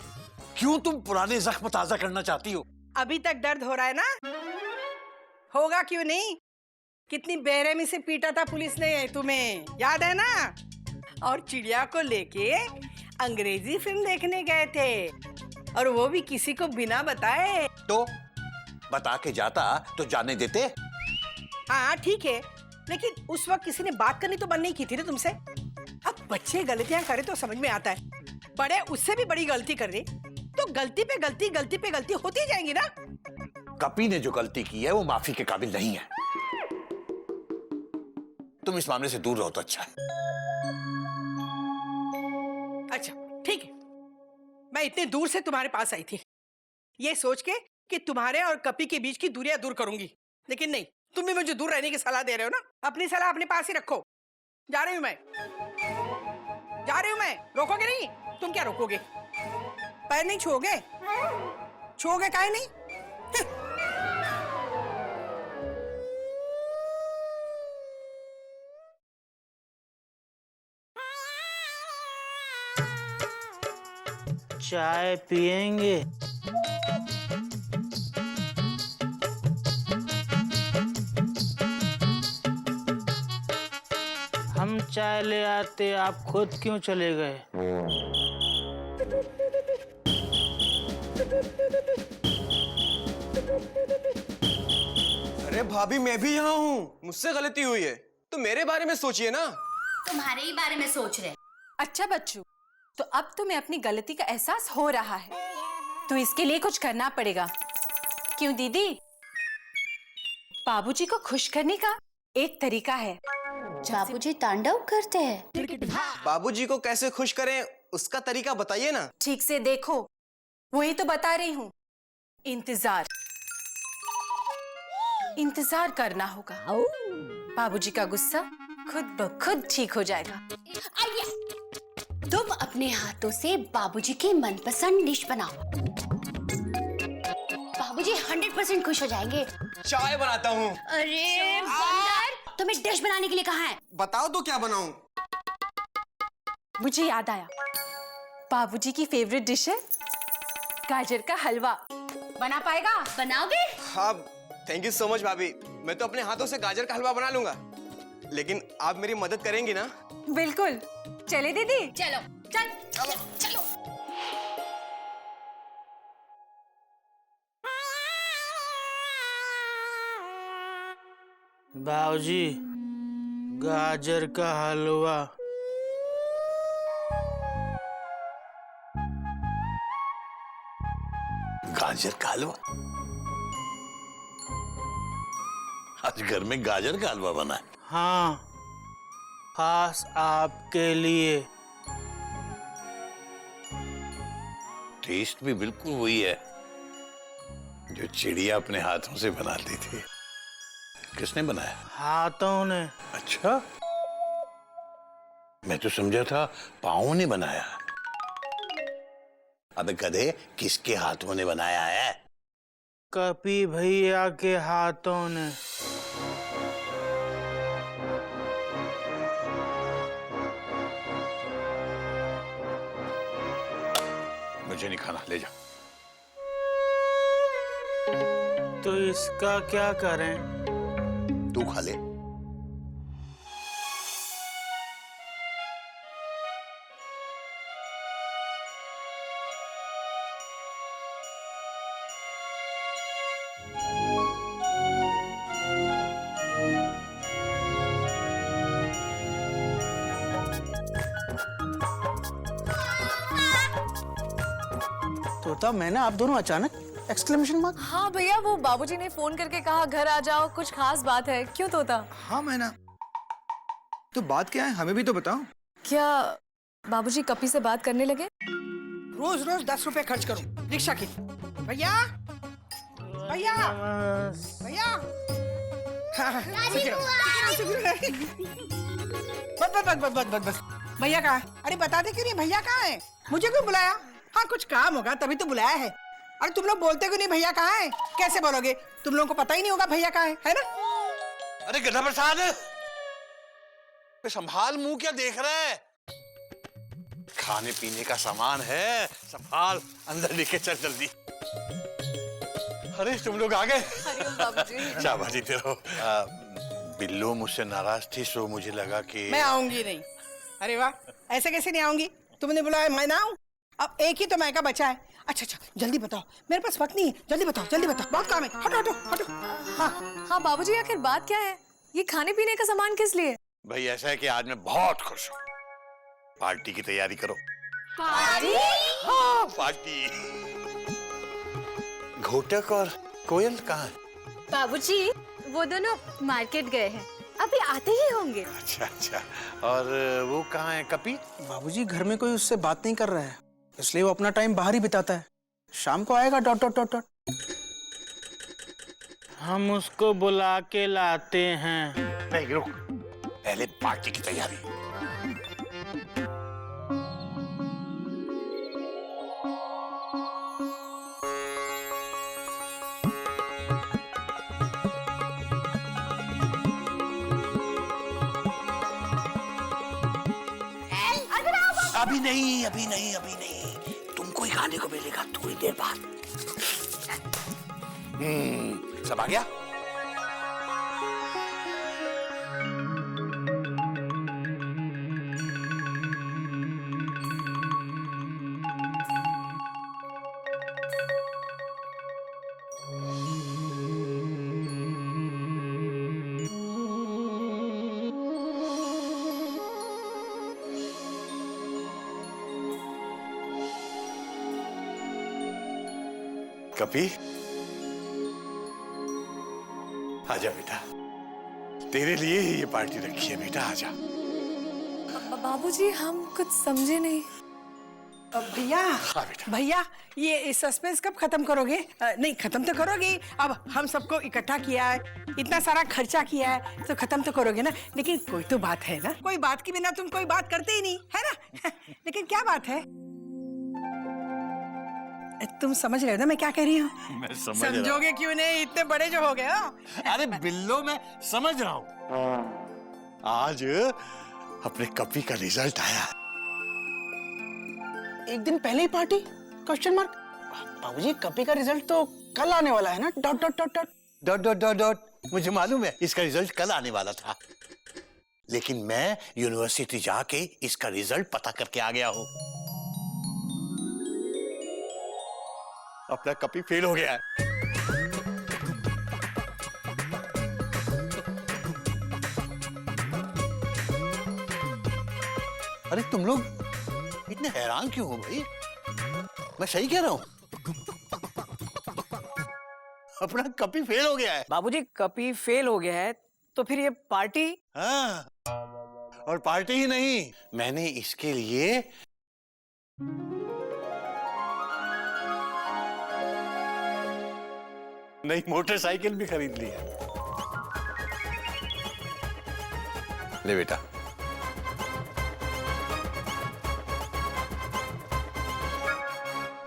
क्यों तुम पुराने जख्म ताजा करना चाहती हो? अभी तक दर्द हो रहा है ना? होगा क्यों नहीं? कितनी बेरहमी से पीटा था पुलिस ने तुम्हें, याद है ना? और चिड़िया को लेके अंग्रेजी फिल्म देखने गए थे, और वो भी किसी को बिना बताए। तो बता के जाता तो जाने देते। हाँ ठीक है, लेकिन उस वक्त किसी ने बात करनी तो बंद नहीं की थी ना तुमसे? अब बच्चे गलतियां करे तो समझ में आता है, बड़े उससे भी बड़ी गलती कर रहे तो गलती पे गलती होती जाएंगी ना। कपी ने जो गलती की है वो माफी के काबिल नहीं है। तुम इस मामले से दूर रहो तो अच्छा है। अच्छा ठीक है, मैं इतने दूर से तुम्हारे पास आई थी ये सोच के कि तुम्हारे और कपी के बीच की दूरियां दूर करूंगी, लेकिन नहीं, तुम भी मुझे दूर रहने की सलाह दे रहे हो ना। अपनी सलाह अपने पास ही रखो। जा रही हूं मैं, रोकोगे नहीं? तुम क्या रोकोगे? पैर नहीं छुओगे? छुओगे काहे नहीं? चाय पिएंगे? हम चाय ले आते, आप खुद क्यों चले गए? अरे भाभी, मैं भी यहाँ हूँ, मुझसे गलती हुई है तो मेरे बारे में सोचिए ना। तुम्हारे ही बारे में सोच रहे। अच्छा बच्चू, तो अब तुम्हें अपनी गलती का एहसास हो रहा है, तो इसके लिए कुछ करना पड़ेगा। क्यों दीदी? बाबूजी को खुश करने का एक तरीका है। बाबूजी तांडव करते हैं। बाबूजी को कैसे खुश करें उसका तरीका बताइए ना। ठीक से देखो, वही तो बता रही हूँ। इंतजार करना होगा। बाबूजी का गुस्सा खुद ब खुद ठीक हो जाएगा। तुम अपने हाथों से बाबूजी की मनपसंद डिश बनाओ, बाबूजी 100% खुश हो जाएंगे। चाय बनाता हूँ। अरे बंदर, तुम्हें डिश बनाने के लिए कहा है? बताओ तो क्या बनाऊं? मुझे याद आया, बाबूजी की फेवरेट डिश है गाजर का हलवा। बना पाएगा? बनाओगे? हाँ, थैंक यू सो मच भाभी, मैं तो अपने हाथों से गाजर का हलवा बना लूंगा। लेकिन आप मेरी मदद करेंगी ना? बिल्कुल। चले दीदी। चलो चल चलो चलो। बाबूजी, गाजर का हलवा। गाजर का हलवा? आज घर में गाजर का हलवा बना है? हाँ, खास आपके लिए। टेस्ट भी बिल्कुल वही है जो चिड़िया अपने हाथों से बनाती थी। किसने बनाया? हाथों ने। अच्छा, मैं तो समझा था पाँव ने बनाया। अबे गधे, किसके हाथों ने बनाया है? कपी भैया के हाथों ने। मुझे नहीं खाना, ले जा। तो इसका क्या करें? तू खा ले। तोता, मैंने आप दोनों अचानक एक्सक्लेमेशन मार्क। हाँ भैया, वो बाबूजी ने फोन करके कहा घर आ जाओ, कुछ खास बात है। क्यों तोता? हाँ मैना, तो बात क्या है, हमें भी तो बताओ। क्या बाबूजी कपी से बात करने लगे? रोज रोज 10 रुपए खर्च करूं रिक्शा की। भैया भैया भैया, बस भैया कहाँ है? अरे बता दे क्यों नहीं, भैया कहाँ है? मुझे क्यों बुलाया? हाँ कुछ काम होगा तभी तो बुलाया है। अरे तुम लोग बोलते क्यों नहीं भैया कहाँ है? कैसे बोलोगे? तुम लोगों को पता ही नहीं होगा भैया कहाँ है ना? अरे गधा प्रसाद, संभाल, मुंह क्या देख रहा है? खाने पीने का सामान है, संभाल, अंदर लेके चल जल्दी। अरे तुम लोग आ गए? शाबाश तेरो। बिल्लो मुझसे नाराज थी, सो मुझे लगा कि मैं आऊंगी नहीं। अरे वाह, ऐसे कैसे नहीं आऊंगी? तुमने बुलाया, मैं ना आऊं? अब एक ही तो मैका बचा है। अच्छा जल्दी बताओ, मेरे पास वक्त नहीं है। जल्दी बताओ, बहुत काम है। हटो हटो हटो। हाँ बाबूजी, आखिर बात क्या है? ये खाने पीने का सामान किस लिए? भाई ऐसा है कि आज मैं बहुत खुश हूँ। पार्टी की तैयारी करो। पार्टी? हाँ पार्टी। घोटक और कोयल कहाँ है? बाबूजी, वो दोनों मार्केट गए हैं, अभी आते ही होंगे। अच्छा, और वो कहाँ है कपी? बाबूजी, घर में कोई उससे बात नहीं कर रहा है, इसलिए वो अपना टाइम बाहर ही बिताता है। शाम को आएगा डॉट डॉट डॉट डॉट। हम उसको बुला के लाते हैं। नहीं रुक, पहले पार्टी की तैयारी। अभी नहीं, तुमको ही खाने को मिलेगा थोड़ी देर बाद। सब आ गया? कपी, आजा बेटा, तेरे लिए ही ये पार्टी रखी है बेटा, आजा। बाबूजी, हम कुछ समझे नहीं। भैया, हाँ बेटा। भैया, ये सस्पेंस कब खत्म करोगे? नहीं, खत्म तो करोगे। अब हम सबको इकट्ठा किया है, इतना सारा खर्चा किया है, तो खत्म तो करोगे ना। लेकिन कोई तो बात है ना, कोई बात के बिना तुम कोई बात करते ही नहीं है ना। लेकिन क्या बात है? तुम समझ रहे हो ना मैं क्या कह रही हूँ? मैं समझ रहा हूँ। समझोगे क्यों नहीं? इतने बड़े जो हो गए हो। अरे बिल्लो, मैं समझ रहा हूँ। आज अपने कपी का रिजल्ट आया। एक दिन पहले ही पार्टी? Question mark. बाबूजी, कपी का रिजल्ट तो कल आने वाला है ना? Dot dot dot dot dot dot dot dot. मुझे मालूम है इसका रिजल्ट कल आने वाला था, लेकिन मैं यूनिवर्सिटी जाके इसका रिजल्ट पता करके आ गया हूं। अपना कपी फेल हो गया है। अरे तुम लोग इतने हैरान क्यों हो भाई? मैं सही कह रहा हूं। अपना कपी फेल हो गया है। बाबूजी कपी फेल हो गया है तो फिर ये पार्टी? हाँ, और पार्टी ही नहीं, मैंने इसके लिए नई मोटरसाइकिल भी खरीद ली है। ले बेटा।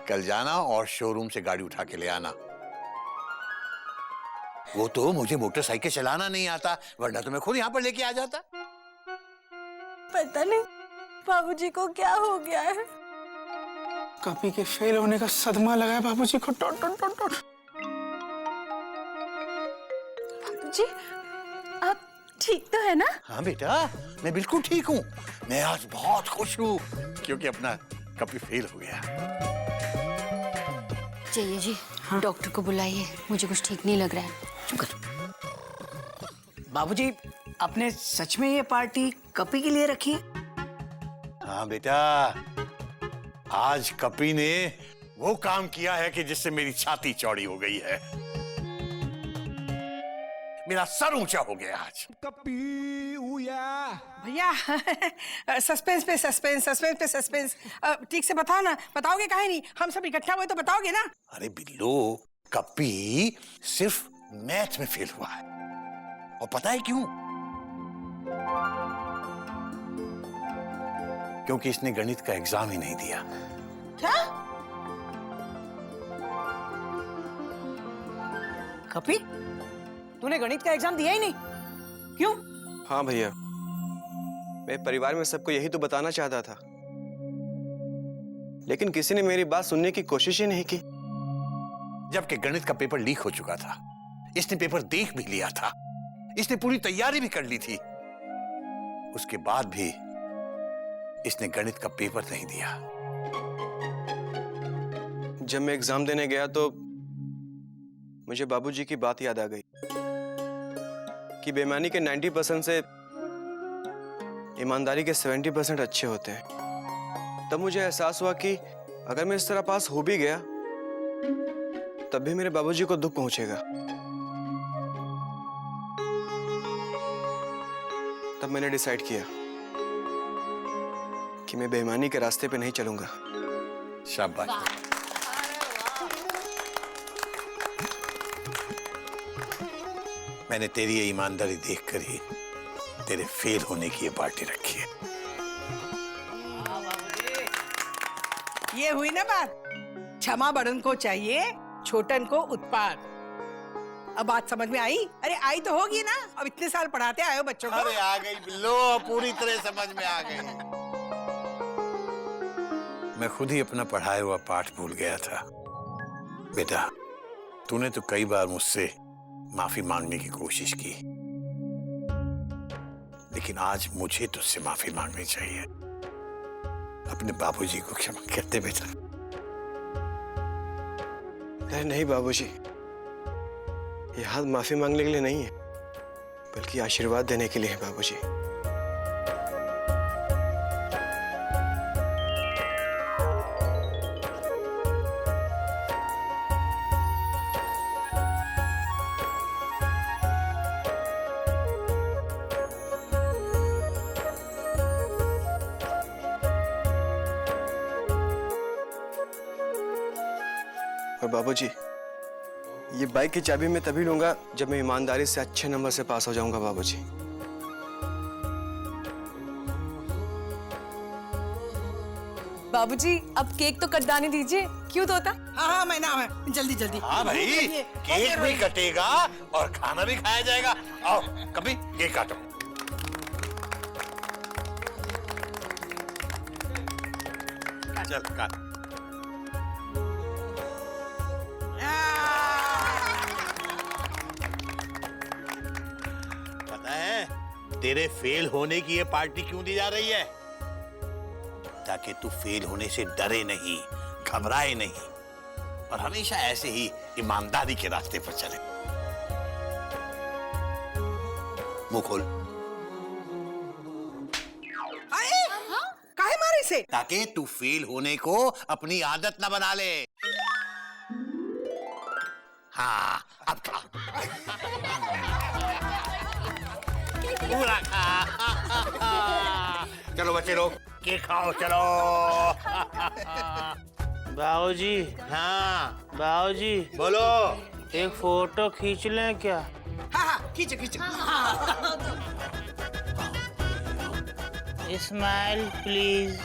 कल जाना और शोरूम से गाड़ी उठा के ले आना। वो तो मुझे मोटरसाइकिल चलाना नहीं आता, वरना तो मैं खुद यहाँ पर लेके आ जाता। पता नहीं बाबूजी को क्या हो गया है। कॉपी के फेल होने का सदमा लगा है बाबूजी को। टोट टोट टोट टोट। बाबूजी, आप ठीक तो है ना? हाँ बेटा, मैं बिल्कुल ठीक हूँ। मैं आज बहुत खुश हूँ क्योंकि अपना कॉपी फेल हो गया। चाहिए जी, डॉक्टर को बुलाइए, मुझे कुछ ठीक नहीं लग रहा है। चुप कर। बाबूजी, आपने सच में ये पार्टी कपी के लिए रखी है? हाँ बेटा, आज कपी ने वो काम किया है कि जिससे मेरी छाती चौड़ी हो गई है। मेरा सर ऊंचा हो गया आज। भैया सस्पेंस पे सस्पेंस, सस्पेंस पे सस्पेंस। ठीक से बताओ ना, बताओगे काहे नहीं? हम सब इकट्ठा हुए तो बताओगे ना? अरे बिल्लो, कपी सिर्फ मैथ में फेल हुआ है। और पता है क्यों? क्योंकि इसने गणित का एग्जाम ही नहीं दिया। क्या? कपी, तूने गणित का एग्जाम दिया ही नहीं? क्यों? हाँ भैया, मैं परिवार में सबको यही तो बताना चाहता था, लेकिन किसी ने मेरी बात सुनने की कोशिश ही नहीं की। जबकि गणित का पेपर लीक हो चुका था, इसने पेपर देख भी लिया था, इसने पूरी तैयारी भी कर ली थी। उसके बाद भी इसने गणित का पेपर नहीं दिया। जब मैं एग्जाम देने गया तो मुझे बाबूजी की बात याद आ गई कि बेईमानी के 90% से ईमानदारी के 70% अच्छे होते हैं। तब मुझे एहसास हुआ कि अगर मैं इस तरह पास हो भी गया तब भी मेरे बाबूजी को दुख पहुंचेगा। तब मैंने डिसाइड किया कि मैं बेईमानी के रास्ते पे नहीं चलूंगा। शाबाश। मैंने तेरी ये ईमानदारी देखकर ही तेरे फेल होने की ये पार्टी रखी है। ये हुई ना बात। क्षमा बड़न को चाहिए, छोटन को उत्पाद। अब बात समझ में आई? अरे आई तो होगी ना, अब इतने साल पढ़ाते आए हो बच्चों को। अरे आ गई बिल्लो, पूरी तरह समझ में आ गई। मैं खुद ही अपना पढ़ाया हुआ पाठ भूल गया था। बेटा, तूने तो कई बार मुझसे माफी मांगने की कोशिश की, लेकिन आज मुझे तुझसे माफी मांगनी चाहिए। अपने बाबूजी को क्षमा कर दे बेटा। अरे नहीं बाबूजी, ये हाथ माफी मांगने के लिए नहीं है, बल्कि आशीर्वाद देने के लिए है बाबूजी। और बाबूजी, ये बाइक की चाबी मैं तभी लूंगा जब मैं ईमानदारी से अच्छे नंबर से पास हो जाऊंगा बाबूजी। बाबूजी, अब केक तो कटवाने दीजिए। क्यों तोता? हाँ मैं ना, मैं जल्दी जल्दी। हाँ भाई, केक भी कटेगा और खाना भी खाया जाएगा। आओ कभी केक काटो। चल काट। पता है तेरे फेल होने की ये पार्टी क्यों दी जा रही है? ताकि तू फेल होने से डरे नहीं, घबराए नहीं और हमेशा ऐसे ही ईमानदारी के रास्ते पर चले। मुंह खोल। काहे मारे से? ताकि तू फेल होने को अपनी आदत न बना ले। हाँ, अब खा। पूरा खा। चलो बच्चे लोग, केक खाओ, चलो। बाबूजी, हाँ बाबूजी, बोलो। एक फोटो खींच लें क्या? हाँ हाँ, खींचो खींचो। Smile please.